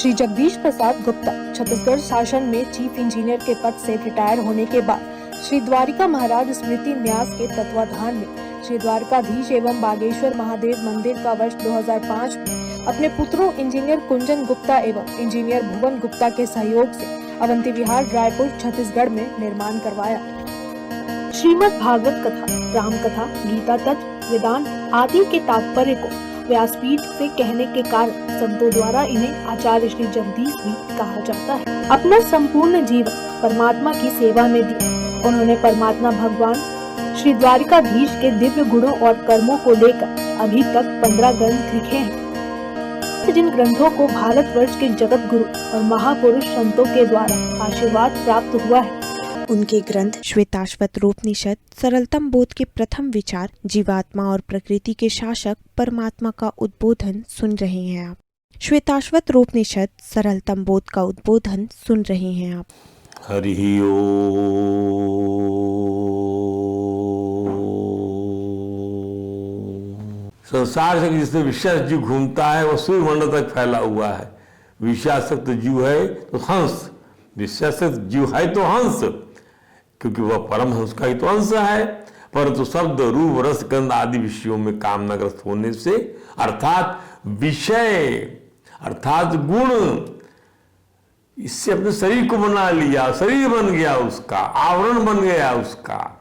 श्री जगदीश प्रसाद गुप्ता छत्तीसगढ़ शासन में chief engineer के पद से रिटायर होने के बाद श्री द्वारिका महाराज स्मृति न्यास के तत्वाधान में श्री द्वारकाधीश एवं बागेश्वर महादेव मंदिर का वर्ष 2005 में अपने पुत्रों इंजीनियर कुंजन गुप्ता एवं इंजीनियर भुवन गुप्ता के सहयोग से अवंती विहार रायपुर छत्तीसगढ़ में निर्माण करवाया। श्रीमद् भागवत कथा, राम कथा, गीता तत्व, वेदांत आदि के तात्पर्य को व्यासपीठ से कहने के कारण संतों द्वारा इन्हें आचार्य श्री जगदीश भी कहा जाता है। अपना संपूर्ण जीवन परमात्मा की सेवा में दिया। उन्होंने परमात्मा भगवान श्री द्वारिकाधीश के दिव्य गुणों और कर्मों को लेकर अभी तक 15 ग्रंथ लिखे हैं, जिन ग्रंथों को भारतवर्ष के जगत गुरु और महापुरुष संतों के द्वारा आशीर्वाद प्राप्त हुआ है। उनके ग्रंथ श्वेताश्वत रूपनिषद, सरलतम बोध के प्रथम विचार, जीवात्मा और प्रकृति के शासक परमात्मा का उद्बोधन सुन रहे हैं आप। श्वेताश्वत रूपनिषद, सरलतम बोध का उद्बोधन सुन रहे हैं आप। हरि ओम। संसार से जिसमें विषयासक्त जीव घूमता है वो सूर्यमंडल तक फैला हुआ है। विषयासक्त जीव है तो हंस, विषयासक्त जीव है तो हंस, क्योंकि वह परम हंस का ही तो अंश है। परंतु शब्द, रूप, रस, गंध आदि विषयों में कामनाग्रस्त होने से, अर्थात विषय अर्थात गुण, इससे अपने शरीर को बना लिया, शरीर बन गया उसका, आवरण बन गया उसका,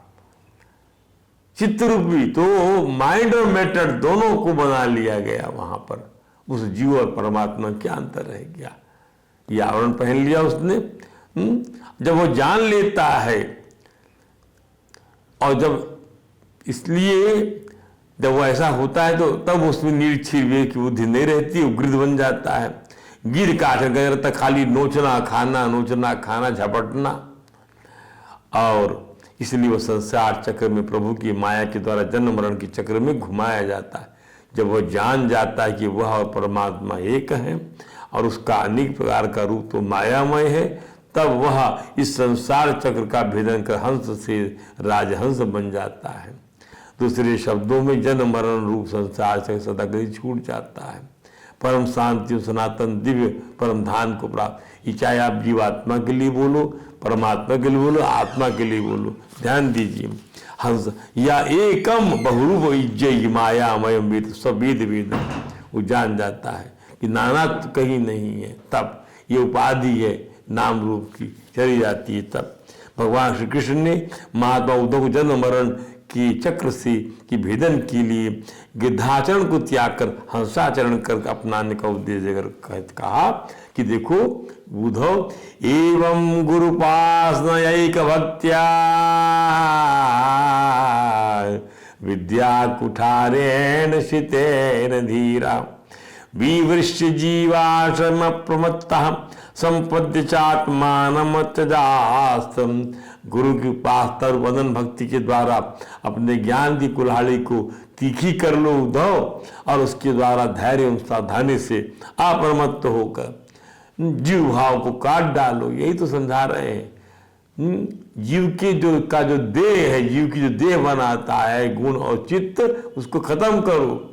चित्त रूपी, तो माइंड और मैटर दोनों को बना लिया गया। वहां पर उस जीव और परमात्मा क्या अंतर रह गया? ये आवरण पहन लिया उसने। जब वो जान लेता है, और इसलिए जब वो ऐसा होता है तो तब उसमें निर्छीर विवेक की बुद्धि नहीं रहती, वो गिद्ध बन जाता है। गिर काट गया तक खाली नोचना खाना झपटना, और इसलिए वो संसार चक्र में प्रभु की माया के द्वारा जन्म मरण के चक्र में घुमाया जाता है। जब वह जान जाता है कि वह और परमात्मा एक है और उसका अनेक प्रकार का रूप तो मायामय है, तब वह इस संसार चक्र का भेदन कर हंस से राजहंस बन जाता है। दूसरे शब्दों में जन्म मरण रूप संसार से सदा के लिए छूट जाता है। परम शांति, सनातन दिव्य परम धाम को प्राप्त। ये चाहे आप जीवात्मा के लिए बोलो, परमात्मा के लिए बोलो, आत्मा के लिए बोलो, ध्यान दीजिए। हंस या एकम बहुरूप इज्जय मायामयम वेद, सब वेद वेद वो जान जाता है कि नाना तो कहीं नहीं है। तब ये उपाधि है नाम रूप की चली जाती है। तब भगवान श्री कृष्ण ने महात्मा उद्धव को जन्म मरण की चक्र से की भेदन के लिए गिद्धाचरण को त्याग कर हंसाचरण कर अपनाने का उपदेश देकर कहा कि देखो उद्धव, एवं गुरुपासनयैक भक्त्या विद्या कुठारेण शितेन धीरा विवृश्य जीवाश्रम प्रमत्तः संपद्य चात्मानमत्यजास्तम। गुरु की उपासना और वंदन भक्ति के द्वारा अपने ज्ञान की कुल्हाड़ी को तीखी कर लो उद्धव, और उसके द्वारा धैर्य एवं सावधानी से अपरमत्त होकर जीव भाव को काट डालो। यही तो समझा रहे हैं। जीव के जो देह है, जीव की जो देह बनाता है गुण और चित्त, उसको खत्म करो।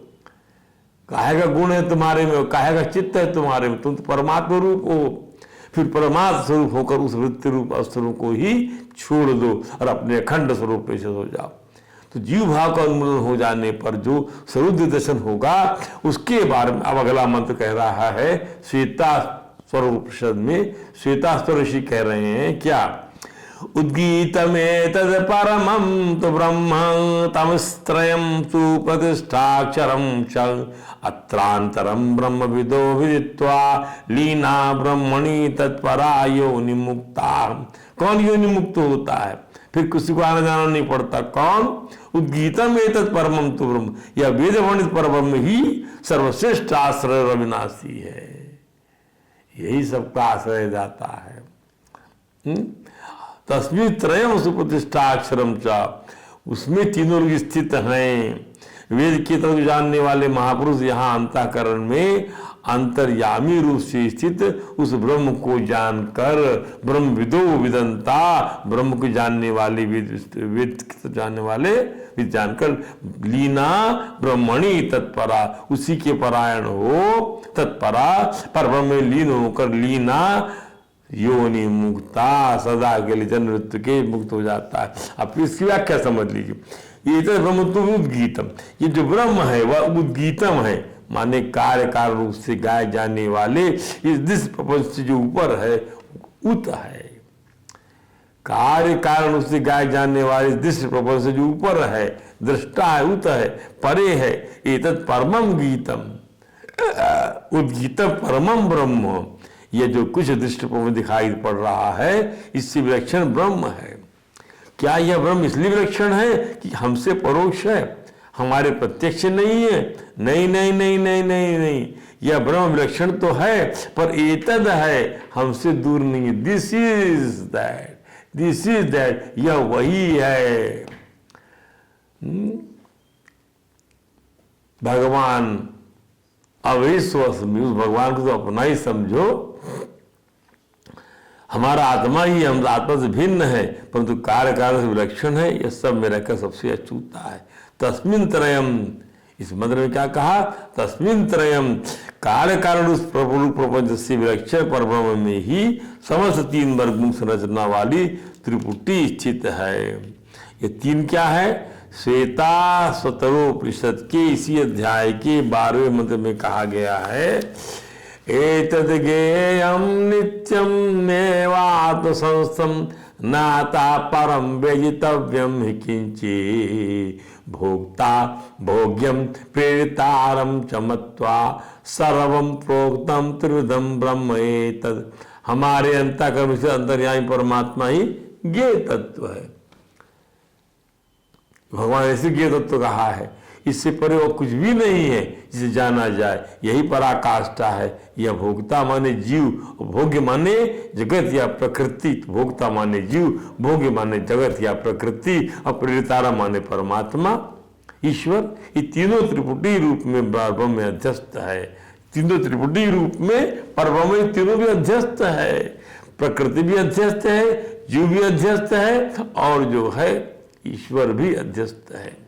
काहे का गुण है तुम्हारे में, काहे का चित्त है तुम्हारे में, तुम तो परमात्मा रूप हो। फिर परमात्मा स्वरूप होकर उस वृत्ति रूप अवसरों को ही छोड़ दो और अपने अखंड स्वरूप पे हो जाओ। तो जीव भाव का उन्मूलन हो जाने पर जो स्वरूप दर्शन होगा, उसके बारे में अब अगला मंत्र कह रहा है। श्वेता स्वरूपनिषद में श्वेताश्वर ऋषि कह रहे हैं क्या? उद्गीतमेतद् परमं तु ब्रह्म तमस्त्रयं सुप्रतिष्ठाक्षरं च अत्रांतरं ब्रह्मविदो विदित्वा लीना ब्रह्मणि तत्परा योनि मुक्ता। कौन योनि मुक्त होता है? फिर किसी को आना जाना नहीं पड़ता। कौन? उद्गीतमेतद् परमं तु ब्रह्म, यह वेद वर्णित परब्रह्म ही सर्वश्रेष्ठ आश्रय अविनाशी है। यही सबका आश्रय जाता है। तस्मिन् त्रयम् सुप्रतिष्ठा अक्षरम चा, उसमें तीनों लोग स्थित हैं। वेद के तत्व जानने वाले महापुरुष यहाँ अंतःकरण में अंतर्यामी रूप से स्थित उस ब्रह्म को जानकर, ब्रह्मविदो विदंता, ब्रह्म को जानने वाले वेद जानने वाले विद जानकर, लीना ब्रह्मणि तत्परा, उसी के परायण हो, तत्परा पर ब्रह्म में लीन होकर, लीना योनि मुक्ता, सदा के लिए जन्म मृत्यु के मुक्त हो जाता है। अब इसकी व्याख्या समझ लीजिए। ये तो ब्रह्म तो उद्गीतम, ये जो ब्रह्म है वह उद्गीतम है, माने कार्य कारण रूप से गाए जाने वाले इस दृश्य प्रपंच से जो ऊपर है, उत है। कार्य कारण रूप से गाए जाने वाले दृश्य प्रपंच से जो ऊपर है, दृष्टा है, उत है, परे है। एतत् परमम गीतम, उद्गीतम परमम ब्रह्म, ये जो कुछ दृष्टि प्रपंच दिखाई पड़ रहा है, इससे विलक्षण ब्रह्म है। क्या यह ब्रह्म इसलिए विलक्षण है कि हमसे परोक्ष है, हमारे प्रत्यक्ष नहीं है? नहीं नहीं नहीं नहीं नहीं नहीं, यह ब्रह्म विलक्षण तो है, पर एतद है, हमसे दूर नहीं है। This is that, this is that, यह वही है। भगवान अविश्वसनीय, उस भगवान को तो अपना ही समझो। हमारा आत्मा ही हम आत्मा से भिन्न है, परंतु कार्य कारण से विलक्षण है। यह सब में रहकर सबसे अछूता है। तस्मिन् त्रयम्, इस मंत्र में क्या कहा? तस्मिन् त्रयम्, कार्य कारण उस प्रपंच से विलक्षण परब्रह्म में ही समस्त तीन वर्गों संरचना वाली त्रिपुटी स्थित है। ये तीन क्या है? श्वेताश्वतरोपनिषद के इसी अध्याय के 12वें मंत्र में कहा गया है, एतद् ज्ञेयं नित्यं नैवात्मसंस्थं नाता परम वेदितव्यम हि किंचित् भोक्ता भोग्यम प्रेरितारम चमत्वा सर्वं प्रोक्तम त्रिविधम ब्रह्म एतद्। हमारे अंतःकरण से अंतर्यामी परमात्मा ही ज्ञेय तत्व है। भगवान ऐसे ज्ञेय तत्व कहा है, इससे परे वो कुछ भी नहीं है जिसे जाना जाए, यही पराकाष्ठा है। यह भोक्ता माने जीव, भोग्य माने जगत या प्रकृति। भोक्ता माने जीव, भोग्य माने जगत या प्रकृति, और प्रेरितारा माने परमात्मा ईश्वर। ये तीनों त्रिपुटी रूप में ब्रह्म में अध्यस्त है। तीनों त्रिपुटी रूप में परब्रह्म तीनों भी अध्यस्त है। प्रकृति भी अध्यस्त है, जीव भी अध्यस्त है, और जो है ईश्वर भी अध्यस्त है।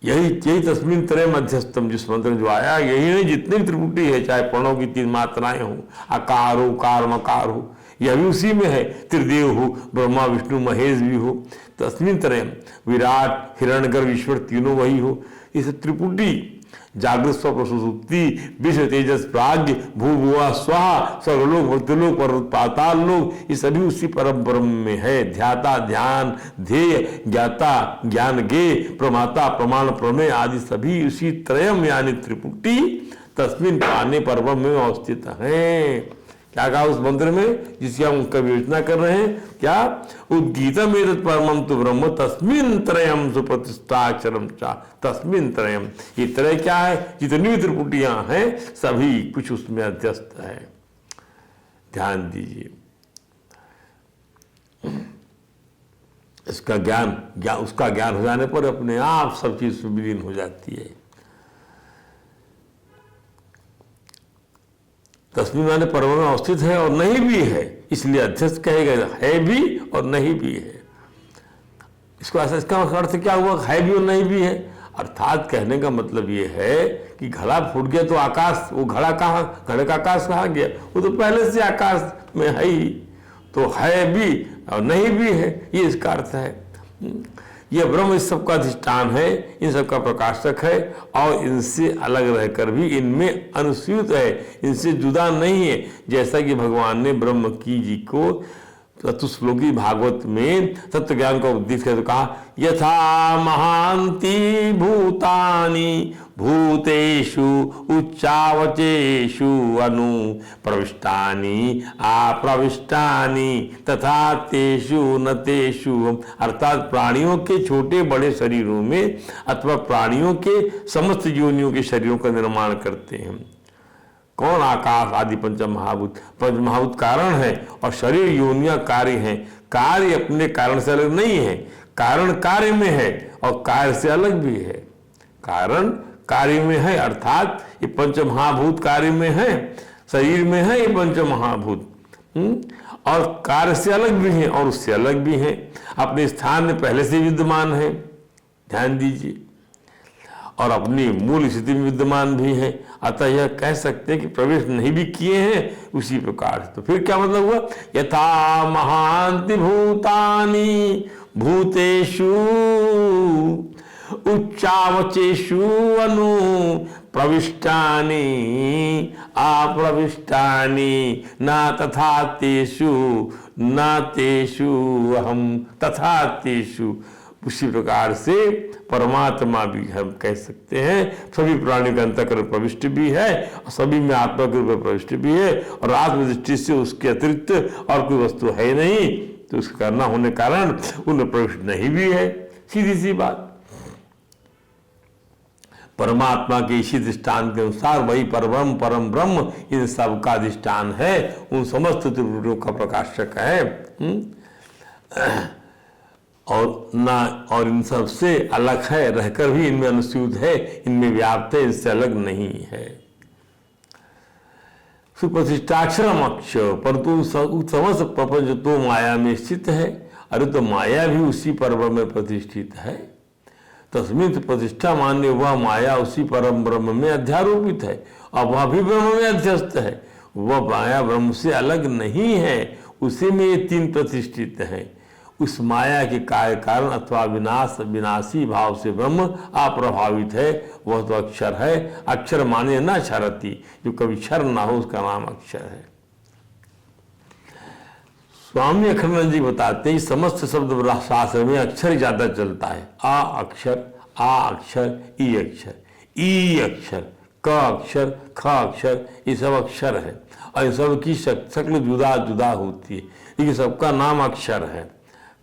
यही तस्मिन् त्रयम् अध्यस्तम, जिस मंत्र में जो आया, यही नहीं जितनी भी त्रिपुटी है, चाहे प्रणव की तीन मात्राएं हो, आकार हो, कार मकार हो, यह भी उसी में है। त्रिदेव हो, ब्रह्मा विष्णु महेश भी हो। तस्मिन् त्रयम्, विराट हिरण्यगर्भ ईश्वर तीनों वही हो। इस त्रिपुटी जागृत स्वप्न सुषुप्ति विश्व तेजस प्राज्ञ भूभुआ स्वाहा सर्वलोक भक्तिलोक और पाताल लोक, ये सभी उसी परम ब्रह्म में है। ध्याता ध्यान, ध्येय ज्ञाता, ज्ञान ज्ञेय, प्रमाता प्रमाण प्रमेय आदि सभी उसी त्रयम यानी त्रिपुटी तस्मिन् पाने परब्रह्म में अवस्थित है। क्या कहा उस मंत्र में जिसकी हम विवेचना कर रहे हैं? क्या? उद्गीतम एतत् परमं तु ब्रह्म तस्मिन् त्रयम् सुप्रतिष्ठाक्षरम चा। तस्मिन् त्रयम्, ये त्रय क्या है? जितनी भी त्रिपुटियां हैं सभी कुछ उसमें अध्यस्त है। ध्यान दीजिए, इसका ज्ञान उसका ज्ञान हो जाने पर अपने आप सब चीज विलीन हो जाती है। तस्मिन् माने परब्रह्म में अवस्थित है और नहीं भी है, इसलिए अध्यस्त कहेगा। है भी और नहीं भी है। इसको ऐसा, इसका अर्थ क्या हुआ? है भी और नहीं भी है। अर्थात कहने का मतलब ये है कि घड़ा फूट गया तो आकाश, वो घड़ा कहाँ, घड़े का आकाश कहाँ गया? वो तो पहले से आकाश में है ही। तो है भी और नहीं भी है, ये इसका अर्थ है। यह ब्रह्म इस सब का अधिष्ठान है, इन सब का प्रकाशक है, और इनसे अलग रहकर भी इनमें अनुस्यूत है, इनसे जुदा नहीं है। जैसा कि भगवान ने ब्रह्म की जी को चतुश्लोकी भागवत में तत्व ज्ञान का उपदेश करते कहा, यथा महांति भूतानि भूतेषु उच्चावचेषु अनु प्रविष्टानि अप्रविष्टानि तथा तेषु न तेषु। अर्थात प्राणियों के छोटे बड़े शरीरों में अथवा प्राणियों के समस्त योनियों के शरीरों का निर्माण करते हैं। कौन? आकाश आदि पंच महाभूत। पंच महाभूत कारण है और शरीर योनियां कार्य हैं। कार्य अपने कारण से अलग नहीं है, कारण कार्य में है और कार्य से अलग भी है। कारण कार्य में है अर्थात ये पंच महाभूत कार्य में है, शरीर में है ये पंच महाभूत, और कार्य से अलग भी है और उससे अलग भी है, अपने स्थान में पहले से विद्यमान है, ध्यान दीजिए, और अपनी मूल स्थिति में विद्यमान भी है। अतः यह कह सकते हैं कि प्रवेश नहीं भी किए हैं उसी प्रकार से। तो फिर क्या मतलब हुआ? यथा महांति भूतानि भूतेषु उच्चावचेषु अनु प्रविष्टानि अप्रविष्टानि न तथा तेषु न तेषु अहम तथा तेषु, उसी प्रकार से परमात्मा भी हम कह सकते हैं सभी प्राणियों के अंतःकरण प्रविष्ट भी है और सभी में आत्मा के रूप में प्रविष्ट भी है, और आत्मदृष्टि से उसके अतिरिक्त और कोई वस्तु है नहीं, तो उसका करना होने कारण उनमें प्रविष्ट नहीं भी है। सीधी सी बात। परमात्मा के इसी दृष्टान के अनुसार वही परम परम ब्रह्म इन सब का अधिष्ठान है, उन समस्त त्रिपुटियों का प्रकाशक है, और इन सब से अलग है, रहकर भी इनमें अनुस्यूत है, इनमें व्याप्त है, इनसे अलग नहीं है। सुप्रतिष्ठाक्षरम अक्षर, परंतु समस्त प्रपंच तो माया में स्थित है। अरे तो माया भी उसी परब्रह्म में प्रतिष्ठित है। तस्मिन् प्रतिष्ठा मान्य वह माया उसी परम ब्रह्म में अध्यारोपित है, और वह भी ब्रह्म में अध्यस्त है। वह माया ब्रह्म से अलग नहीं है, उसी में ये तीन प्रतिष्ठित हैं। उस माया के कार्य कारण अथवा विनाशी भाव से ब्रह्म अप्रभावित है, वह तो अक्षर है। अक्षर माने न क्षरति, जो कभी क्षर ना हो उसका नाम अक्षर है। स्वामी अखंडानंद जी बताते हैं समस्त शब्द शास्त्र में अक्षर ज्यादा चलता है। आ अक्षर, ई अक्षर, ई अक्षर, क अक्षर, ख अक्षर, ये सब अक्षर है, और इन सब की शक्ल जुदा जुदा होती है, लेकिन सबका नाम अक्षर है।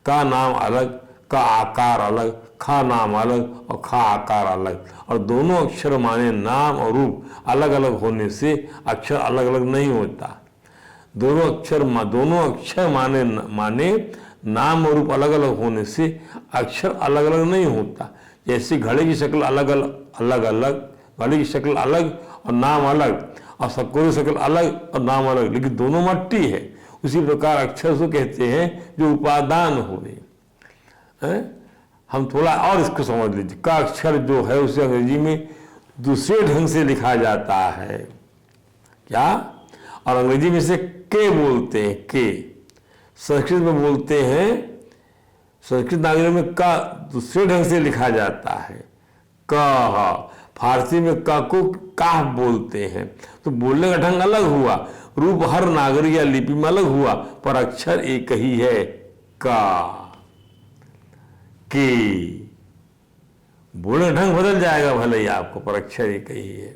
का नाम अलग, का आकार अलग, खा नाम अलग और खा आकार अलग, और दोनों अक्षर माने नाम और रूप अलग अलग होने से अक्षर अलग अलग नहीं होता। दोनों अक्षर माने नाम और रूप अलग अलग होने से अक्षर अलग अलग नहीं होता। जैसे घड़े की शक्ल अलग अलग, घड़े की शक्ल अलग और नाम अलग, और सक्कों की शक्ल अलग और नाम अलग, लेकिन दोनों मट्टी है। उसी प्रकार अक्षर से कहते हैं जो उपादान हुए। हम थोड़ा और इसको समझ लीजिए। का अक्षर जो है उसे अंग्रेजी में दूसरे ढंग से लिखा जाता है, क्या? और अंग्रेजी में से के बोलते हैं, के। संस्कृत में बोलते हैं, संस्कृत नागरिक में का दूसरे ढंग से लिखा जाता है, क। फारसी में का को काफ बोलते हैं। तो बोलने का ढंग अलग हुआ, रूप हर नागरिक या लिपि में अलग हुआ, पर अक्षर एक ही है, का, के। बोलने का ढंग बदल जाएगा भले ही आपको, पर अक्षर एक ही है।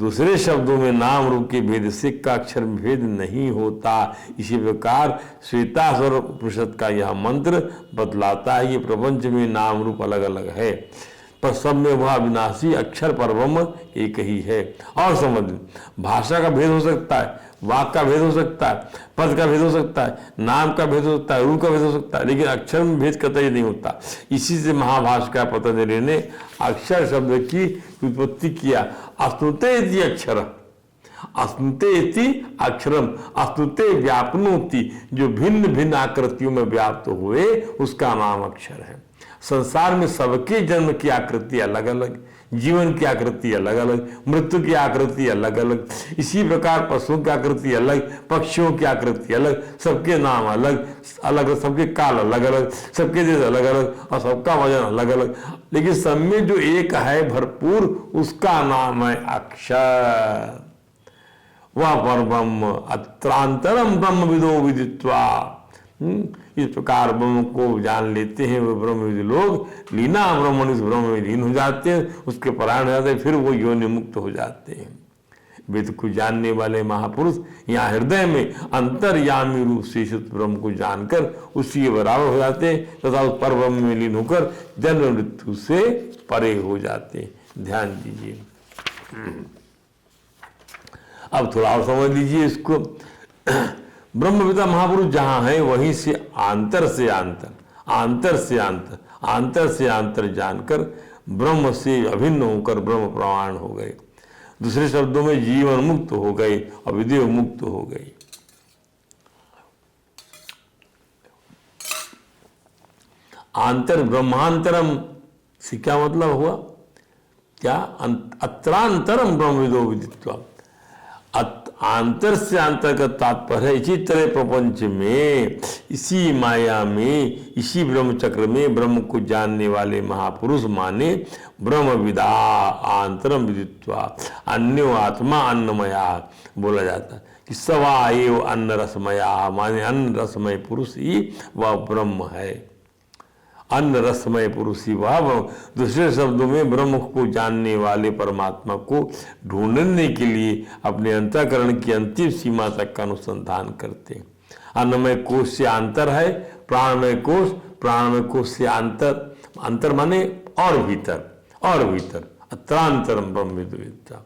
दूसरे शब्दों में नाम रूप के भेद से का अक्षर में भेद नहीं होता। इसी प्रकार श्वेताश्वर उपनिषद का यह मंत्र बतलाता है कि प्रपंच में नाम रूप अलग अलग है, पर सब में वह अविनाशी अक्षर परब्रह्म एक ही है। और समझ, भाषा का भेद हो सकता है, वाक का भेद हो सकता है, पद का भेद हो सकता है, नाम का भेद हो सकता है, रूप का भेद हो सकता है, लेकिन अक्षर में भेद कतई नहीं होता। इसी से महाभाष्यकार पतंजलि ने अक्षर शब्द की उत्पत्ति किया। अश्नुते इति अक्षर, अश्नुते इति अक्षरम, अश्नुते व्यापनोति, जो भिन्न भिन्न आकृतियों में व्याप्त हुए उसका नाम अक्षर है। संसार में सबके जन्म की आकृति अलग अलग, जीवन की आकृति अलग अलग, मृत्यु की आकृति अलग अलग, इसी प्रकार पशुओं की आकृति अलग, पक्षियों की आकृति अलग, सबके नाम अलग अलग, सबके काल अलग अलग, सबके देश अलग अलग, और सबका वजन अलग अलग, लेकिन सब में जो एक है भरपूर, उसका नाम है अक्षर। वह परब्रह्म अत्रांतरम ब्रह्म विदो विदित्वा। इस प्रकार ब्रह्म को जान लेते हैं वे ब्रह्मविद लोग, लीना ब्रह्मण इस ब्रह्म में लीन हो जाते हैं, उसके परायण हो जाते हैं, फिर वो योनि मुक्त हो जाते हैं। वेद को जानने वाले महापुरुष यहाँ हृदय में अंतर्यामी रूप से शुद्ध ब्रह्म को जानकर उसी के बराबर हो जाते हैं, तथा उस पर ब्रह्म में लीन होकर जन्म मृत्यु से परे हो जाते हैं। ध्यान दीजिए। अब थोड़ा और समझ लीजिए इसको। ब्रह्मविदा महापुरुष जहां है वहीं से आंतर आंतर से आंतर, आंतर से आंतर जानकर ब्रह्म से अभिन्न होकर ब्रह्म प्रमाण हो गए। दूसरे शब्दों में जीवन मुक्त हो गए और विदेह मुक्त हो गए। आंतर ब्रह्मांतरम से क्या मतलब हुआ? क्या? अत्रांतरम ब्रह्म विदो विदित्वा। आंतर से आंतर का तात्पर्य है इसी तरह प्रपंच में, इसी माया में, इसी ब्रह्म चक्र में ब्रह्म को जानने वाले महापुरुष माने ब्रह्मविदा आंतरम विदित्वा। अन्यो आत्मा अन्नमया बोला जाता है कि सवा एव अन्न रसमया, माने अन्न रसमय पुरुष ही वह ब्रह्म है। अन्न रसमय पुरुष ही वह। दूसरे शब्दों में ब्रह्म को जानने वाले परमात्मा को ढूंढने के लिए अपने अंतःकरण की अंतिम सीमा तक का अनुसंधान करते हैं। अन्नमय कोश से अंतर है, प्राणमय कोश, प्राणमय कोश से अंतर, अंतर माने और भीतर, और भीतर, अत्रांतरम ब्रह्म विद्या।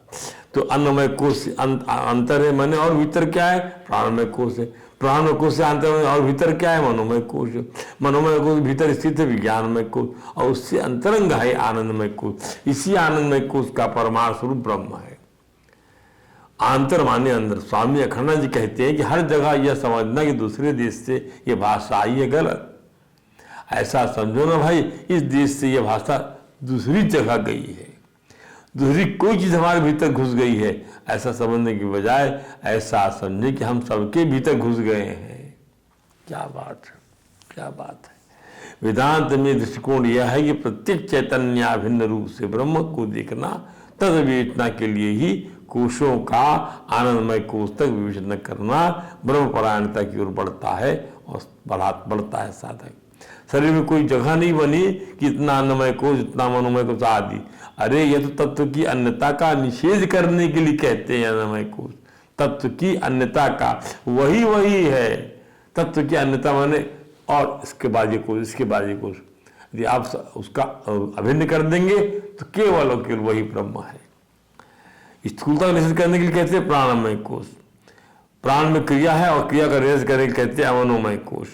तो अन्नमय कोश से अंतर है माने और भीतर क्या है? प्राणमय कोश है। प्राणमय कोश से अंतर में और भीतर क्या है? मनोमय कोश। मनोमय कोश भीतर स्थित है विज्ञानमय कोश, और उससे अंतरंग है आनंदमय कोश। इसी आनंदमय कोश का परमाणु स्वरूप ब्रह्म है। आंतर माने अंदर। स्वामी अखंडानंद जी कहते हैं कि हर जगह यह समझना कि दूसरे देश से यह भाषा आई है गलत। ऐसा समझो ना भाई, इस देश से यह भाषा दूसरी जगह गई है, दूसरी कोई चीज हमारे भीतर घुस गई है, ऐसा समझने की बजाय ऐसा समझे कि हम सबके भीतर घुस गए हैं। क्या बात है, क्या बात है। वेदांत में दृष्टिकोण यह है कि प्रत्येक चैतन्याभिन्न रूप से ब्रह्म को देखना, तद विवेचना के लिए ही कोशों का आनंदमय कोश तक विवेचना करना ब्रह्म परायणता की ओर बढ़ता है और बढ़ता है साधक। शरीर में कोई जगह नहीं बनी कि इतना अन्नमय कोश, इतना मनोमय कोश आदि। अरे ये तो तत्व की अन्यता का निषेध करने के लिए कहते हैं अन्नमय कोश। तत्व की अन्यता का वही है। तत्व की अन्यता माने और इसके बाद ये कोश, इसके बाद ये कोश। यदि आप उसका अभिन्न कर देंगे तो केवल और केवल वही ब्रह्म है। स्थूलता का निषेध करने के लिए कहते हैं प्राणमय कोश। प्राण में क्रिया है और क्रिया का निषेध करने के लिए कहते हैं मनोमय कोश।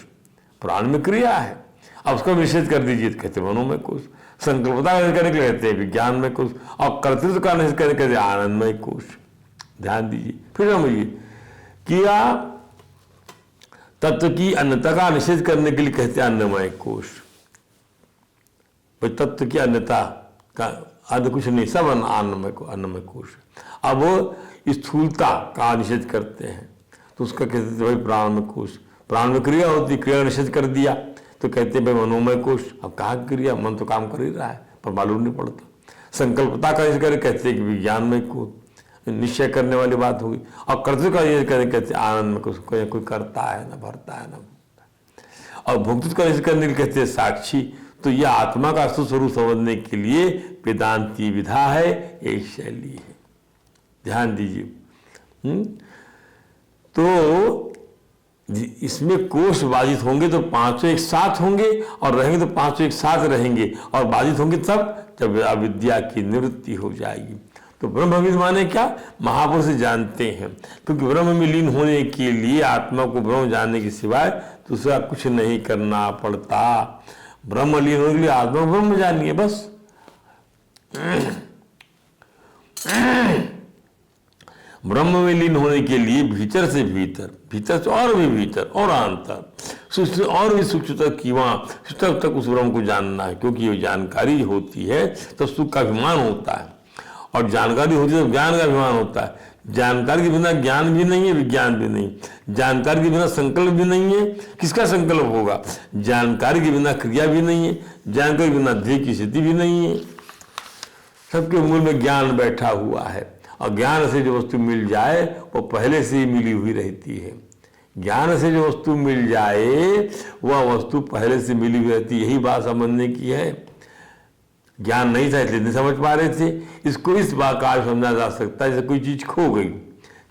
प्राण में क्रिया है, अब उसका निषेध कर दीजिए तो कहते हैं मनोमय कोश। संकल्पता का निषेध करने के लिए कहते हैं विज्ञानमय कोश, और कर्तृत्व का निषेध करने के लिए कहते हैं आनंदमय कोश। ध्यान दीजिए, फिर समझिए। किया तत्व की अन्यता का निषेध करने के लिए कहते हैं अन्नमय कोश। तत्व की अन्यता का अन्य कुछ नहीं, सब अन्नमय कोश। अब स्थूलता का निषेध करते हैं तो उसका कहते थे भाई प्राणमय कोश। प्राण में क्रिया होती, क्रिया का निषेध कर दिया तो कहते हैं भाई मनोमय कोश। अब कहा क्रिया, मन तो काम कर ही रहा है पर मालूम नहीं पड़ता। संकल्पता का निषेध करके कहते हैं कि विज्ञानमय कोश, निश्चय करने वाली बात होगी। और कर्तव्य का निषेध करके कहते हैं आनंद में कोई करता है ना भरता है ना। और भोक्तृत्व का निषेध करने के लिए कहते हैं साक्षी। तो यह आत्मा का स्वरूप समझने के लिए वेदांत की विधा है, एक शैली है। ध्यान दीजिए। तो इसमें कोश बाधित होंगे तो पांचों एक साथ होंगे, और रहेंगे तो पांचों एक साथ रहेंगे, और बाधित होंगे तब जब अविद्या की निवृत्ति हो जाएगी। तो ब्रह्मविद माने क्या? महापुरुष जानते हैं, क्योंकि ब्रह्म में लीन होने के लिए आत्मा को ब्रह्म जानने के सिवाय दूसरा कुछ नहीं करना पड़ता। ब्रह्म लीन होने के लिए आत्मा ब्रह्म जानिए बस। ब्रह्म में लीन होने के लिए भीतर से भीतर, भीतर से और भी भीतर और अंतर, सूक्ष्म और भी सूक्ष्म तक की वहां तक उस ब्रह्म को जानना है। क्योंकि ये जानकारी होती है तो सुख का अभिमान होता है, और जानकारी होती है तो ज्ञान का अभिमान होता है। जानकारी के बिना ज्ञान भी नहीं है, विज्ञान भी नहीं। जानकारी के बिना संकल्प भी नहीं है, किसका संकल्प होगा? जानकारी के बिना क्रिया भी नहीं है, जानकारी के बिना ध्येय की स्थिति भी नहीं है। सबके मूल में ज्ञान बैठा हुआ है, और ज्ञान से जो वस्तु मिल जाए वो पहले से ही मिली हुई रहती है। ज्ञान से जो वस्तु मिल जाए वह वस्तु पहले से मिली हुई रहती है। यही बात समझने की है। ज्ञान नहीं था इसलिए नहीं समझ पा रहे थे। इसको इस प्रकार समझा जा सकता है जैसे कोई चीज खो गई।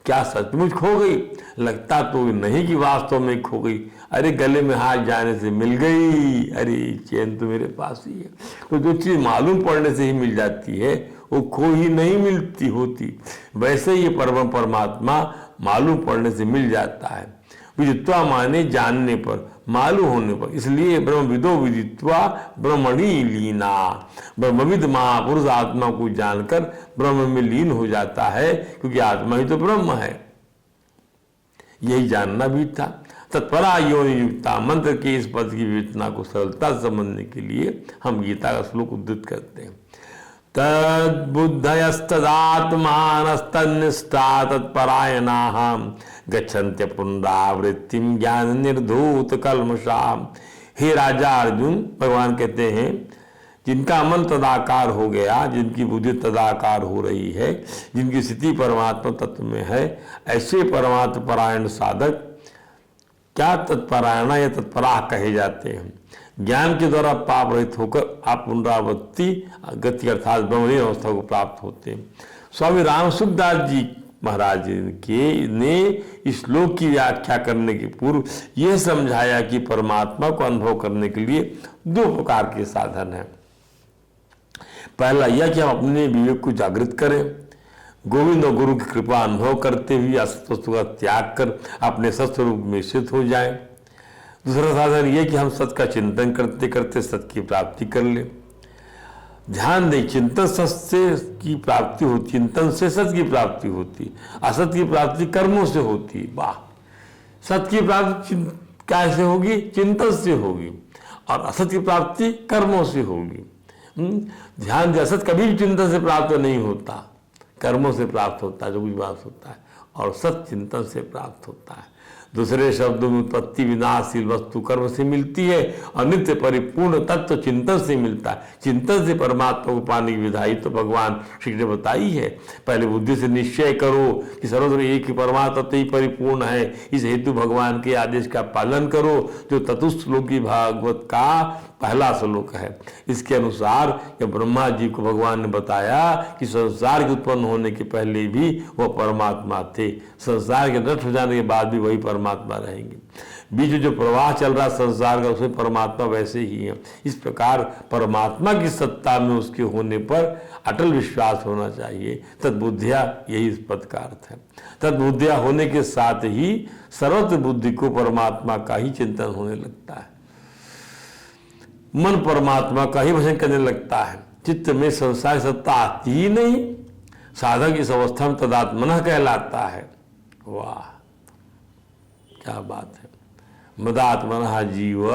क्या सचमुच खो गई? लगता तो नहीं कि वास्तव में खो गई। अरे गले में हाथ जाने से मिल गई, अरे चैन तो मेरे पास ही है। तो जो चीज मालूम पड़ने से ही मिल जाती है वो खो ही नहीं मिलती होती। वैसे ये परमात्मा मालूम पड़ने से मिल जाता है। विदित्वा माने जानने पर, मालूम होने पर। इसलिए ब्रह्मविदो विदित्वा ब्रह्मणि लीना, ब्रह्मविद महापुरुष आत्मा को जानकर ब्रह्म में लीन हो जाता है, क्योंकि आत्मा ही तो ब्रह्म है। यही जानना भी था। तत्परा योनि युक्ता मंत्र के इस पद की विवेचना को सरलता से समझने के लिए हम गीता का श्लोक उद्धृत करते हैं। तद्बुद्धयस्तदात्मानस्तन्निष्ठा तत्परायणाः गच्छन्त्य पुनरावृत्तिं ज्ञान निर्धूत कल्मषाः। हे राजा अर्जुन, भगवान कहते हैं जिनका मन तदाकार हो गया, जिनकी बुद्धि तदाकार हो रही है, जिनकी स्थिति परमात्मा तत्व में है, ऐसे परमात्मा परायण साधक क्या तत्परायण या तत्पराह कहे जाते हैं। ज्ञान के द्वारा पाप रहित होकर आप पुनरावृत्ति गति अर्थात ब्रह्मलीन अवस्था को प्राप्त होते हैं। स्वामी राम सुखदास जी महाराज ने इस श्लोक की व्याख्या करने के पूर्व यह समझाया कि परमात्मा को अनुभव करने के लिए दो प्रकार के साधन हैं। पहला यह कि हम अपने विवेक को जागृत करें, गोविंद और गुरु की कृपा अनुभव करते हुए असत वस्तु का त्याग कर अपने सत्स्वरूप में स्थित हो जाए। दूसरा साधन यह कि हम सत्य का चिंतन करते करते सत्य की प्राप्ति कर ले। ध्यान दें, चिंतन सत्य की प्राप्ति होती, चिंतन से सत्य की प्राप्ति होती, असत्य की प्राप्ति कर्मों से होती। वाह, सत्य की प्राप्ति कैसे होगी? चिंतन से होगी, और असत्य की प्राप्ति कर्मों से होगी। ध्यान दें, असत्य कभी भी चिंतन से प्राप्त नहीं होता, कर्मों से प्राप्त होता है जो कुछ प्राप्त होता है, और सत्य चिंतन से प्राप्त होता है। दूसरे शब्दों में उत्पत्ति विनाशशील वस्तु कर्म से मिलती है, और नित्य परिपूर्ण तत्व चिंतन से मिलता है। चिंतन से परमात्मा को पाने की विधाई तो भगवान श्री ने बताई है। पहले बुद्धि से निश्चय करो कि सर्वत्र एक ही परमात्मा तत्व ही परिपूर्ण है। इस हेतु भगवान के आदेश का पालन करो, जो चतुर्थ श्लोकी भागवत का पहला श्लोक है। इसके अनुसार जब ब्रह्मा जी को भगवान ने बताया कि संसार के उत्पन्न होने के पहले भी वह परमात्मा थे, संसार के नष्ट हो जाने के बाद भी वही परमात्मा रहेंगे। बीच में जो प्रवाह चल रहा संसार का, उसमें परमात्मा वैसे ही है। इस प्रकार परमात्मा की सत्ता में उसके होने पर अटल विश्वास होना चाहिए। तद्बुद्धिया, यही इस पद का अर्थ है। तद्बुद्धिया होने के साथ ही सर्वत्र बुद्धि को परमात्मा का ही चिंतन होने लगता है, मन परमात्मा का ही भजन करने लगता है, चित्त में संसार सत्ता आती ही नहीं। साधक इस अवस्था में तदात्मनः कहलाता है। वाह, क्या बात है। मदात्मनः जीव,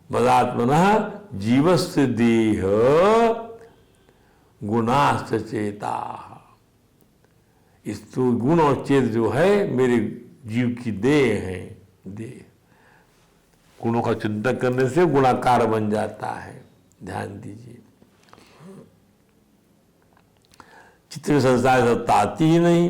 मदात्मनः जीवस्य देह गुणाश्च चेता। इस तो गुण और चेत जो है मेरे जीव की देह है। देह गुणों का चिंतन करने से गुणाकार बन जाता है। ध्यान दीजिए, चित्त में संसार सत्ता आती ही नहीं,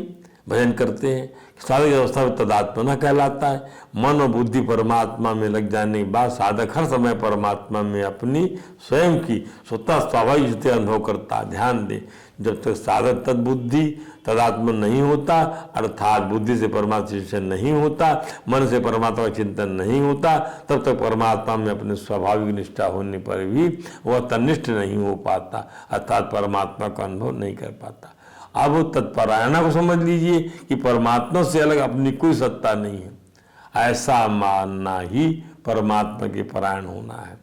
भजन करते हैं, साधक अवस्था में तदात्मना कहलाता है। मन और बुद्धि परमात्मा में लग जाने के बाद साधक हर समय परमात्मा में अपनी स्वयं की स्वतः स्वाभाविक स्थिति अनुभव करता है। ध्यान दें, जब तक साधक तद्बुद्धि तदात्मन नहीं होता, अर्थात बुद्धि से परमात्मा चिंतन नहीं होता, मन से परमात्मा का चिंतन नहीं होता, तब तक परमात्मा में अपने स्वाभाविक निष्ठा होने पर भी वह तन्निष्ठ नहीं हो पाता, अर्थात परमात्मा का अनुभव नहीं कर पाता। अब तत्परायणा को समझ लीजिए कि परमात्मा से अलग अपनी कोई सत्ता नहीं है, ऐसा मानना ही परमात्मा के परायण होना है।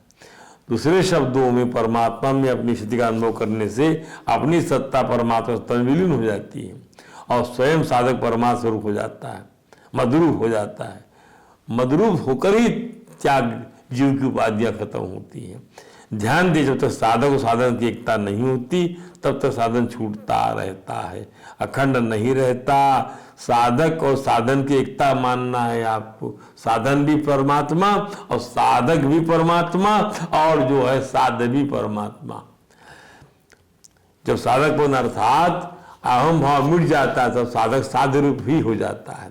दूसरे शब्दों में परमात्मा में अपनी स्थिति का अनुभव करने से अपनी सत्ता परमात्मा से विलीन हो जाती है और स्वयं साधक परमात्मा स्वरूप हो जाता है, मद्रूप हो जाता है। मद्रूप होकर ही त्याग जीव की उपाधियां खत्म होती हैं। ध्यान दे, जब तक साधक और साधन की एकता नहीं होती तब तक साधन छूटता रहता है, अखंड नहीं रहता। साधक और साधन की एकता मानना है आपको। साधन भी परमात्मा और साधक भी परमात्मा और जो है साध्य भी परमात्मा। जब साधक पर अर्थात अहम भाव मिट जाता है तब साधक साध्य रूप ही हो जाता है,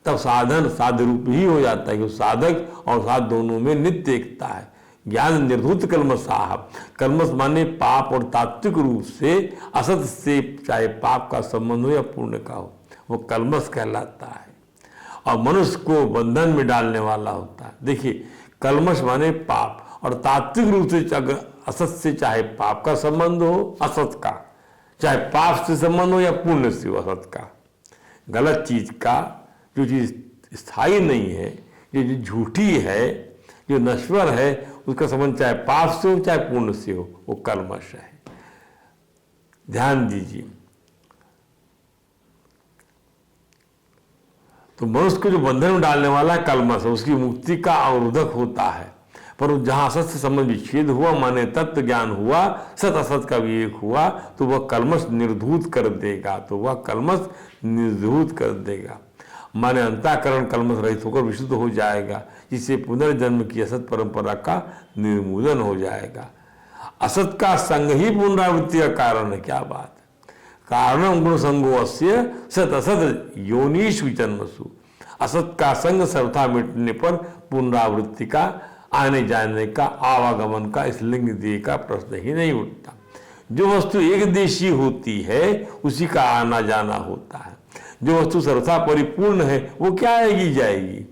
तब साधन साध्य रूप ही हो जाता है, क्योंकि साधक और साध दोनों में नित्य एकता है। ज्ञान निर्धूत कल्मषाः, कल्मष माने पाप, और तात्विक रूप से असत से चाहे पाप का संबंध हो या पुण्य का हो, वो कल्मष कहलाता है और मनुष्य को बंधन में डालने वाला होता है। देखिए, कल्मष माने पाप, और तात्विक रूप से अगर असत से चाहे पाप का संबंध हो, असत का, चाहे पाप से संबंध हो या पुण्य से हो, असत का, गलत चीज का, जो चीज स्थायी नहीं है, ये जो झूठी है, जो नश्वर है, उसका संबंध चाहे पाप से हो चाहे पुण्य से हो, वो कल्मश है। ध्यान दीजिए। तो मनुष्य को जो बंधन में डालने वाला है कल्मश, उसकी मुक्ति का अवरोधक होता है। पर जहां असत से संबंध विच्छेद हुआ, माने तत्व ज्ञान हुआ, सत असत का विवेक हुआ, तो वह कल्मश निर्धूत कर देगा, तो वह कल्मश निर्धूत कर देगा। माने अंतःकरण कल्मश रहित होकर विशुद्ध हो जाएगा, जिससे पुनर्जन्म की असत परंपरा का निर्मूलन हो जाएगा। असत का संग ही पुनरावृत्ति का कारण है। क्या बात है। कारणम गुण संगो अस्य सत असत योनिषु जन्मसु। असत का संग सर्वथा मिटने पर पुनरावृत्ति का, आने जाने का, आवागमन का, इस लिंग देह का प्रश्न ही नहीं उठता। जो वस्तु एक देशी होती है उसी का आना जाना होता है। जो वस्तु सर्वथा परिपूर्ण है वो क्या आएगी जाएगी।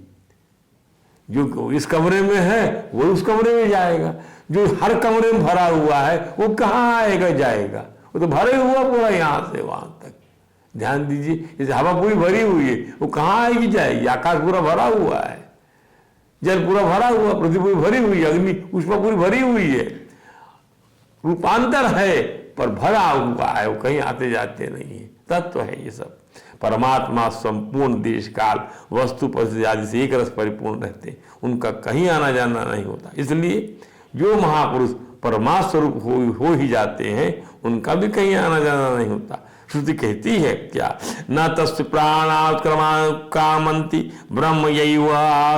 जो इस कमरे में है वो उस कमरे में जाएगा। जो हर कमरे में भरा हुआ है वो कहाँ आएगा जाएगा, वो तो भरे हुआ पूरा यहां से वहां तक। ध्यान दीजिए, जैसे हवा पूरी भरी हुई है, वो कहाँ आएगी जाएगी। आकाश पूरा भरा हुआ है, जल पूरा भरा हुआ, पृथ्वी पूरी भरी हुई है, अग्नि ऊष्मा पूरी भरी हुई है। रूपांतर है पर भरा हुआ है, वो कहीं आते जाते नहीं है। तत्व है ये सब। परमात्मा संपूर्ण देश काल वस्तु परिस्थिति आदि से एक रस परिपूर्ण रहते, उनका कहीं आना जाना नहीं होता। इसलिए जो महापुरुष परमात्मा स्वरूप हो ही जाते हैं, उनका भी कहीं आना जाना नहीं होता। श्रुति कहती है क्या, न तस्य प्राणात्क्रमा कामंति ब्रह्म यैव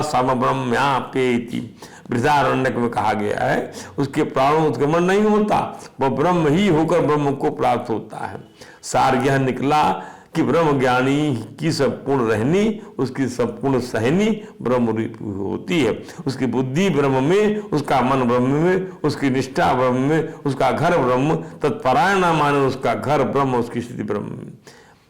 सम ब्रह्म्याप्येति। बृहदारण्यक में कहा गया है, उसके प्राणों उत्क्रमण नहीं होता, वह ब्रह्म ही होकर ब्रह्म को प्राप्त होता है। सार यह निकला कि ब्रह्म ज्ञानी की संपूर्ण रहनी, उसकी संपूर्ण सहनी ब्रह्म रूपी होती है। उसकी बुद्धि ब्रह्म में, उसका मन ब्रह्म में, उसकी निष्ठा ब्रह्म में, उसका घर ब्रह्म, तत्परायण न माने उसका घर ब्रह्म, उसकी स्थिति ब्रह्म में।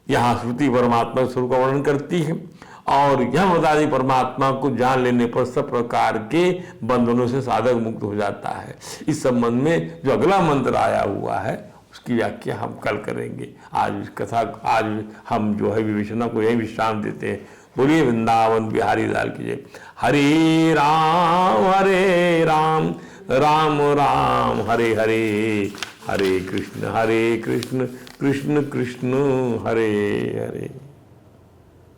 यहाँ श्रुति परमात्मा स्वरूप का वर्णन करती है और यह बता दी परमात्मा को जान लेने पर सब प्रकार के बंधनों से साधक मुक्त हो जाता है। इस संबंध में जो अगला मंत्र आया हुआ है उसकी व्याख्या हम कल करेंगे। आज कथा, आज हम जो है विवेचना को यही विश्राम देते हैं। बोलिए वृंदावन बिहारी लाल की जय। हरे राम राम राम हरे हरे, हरे कृष्ण कृष्ण कृष्ण हरे हरे।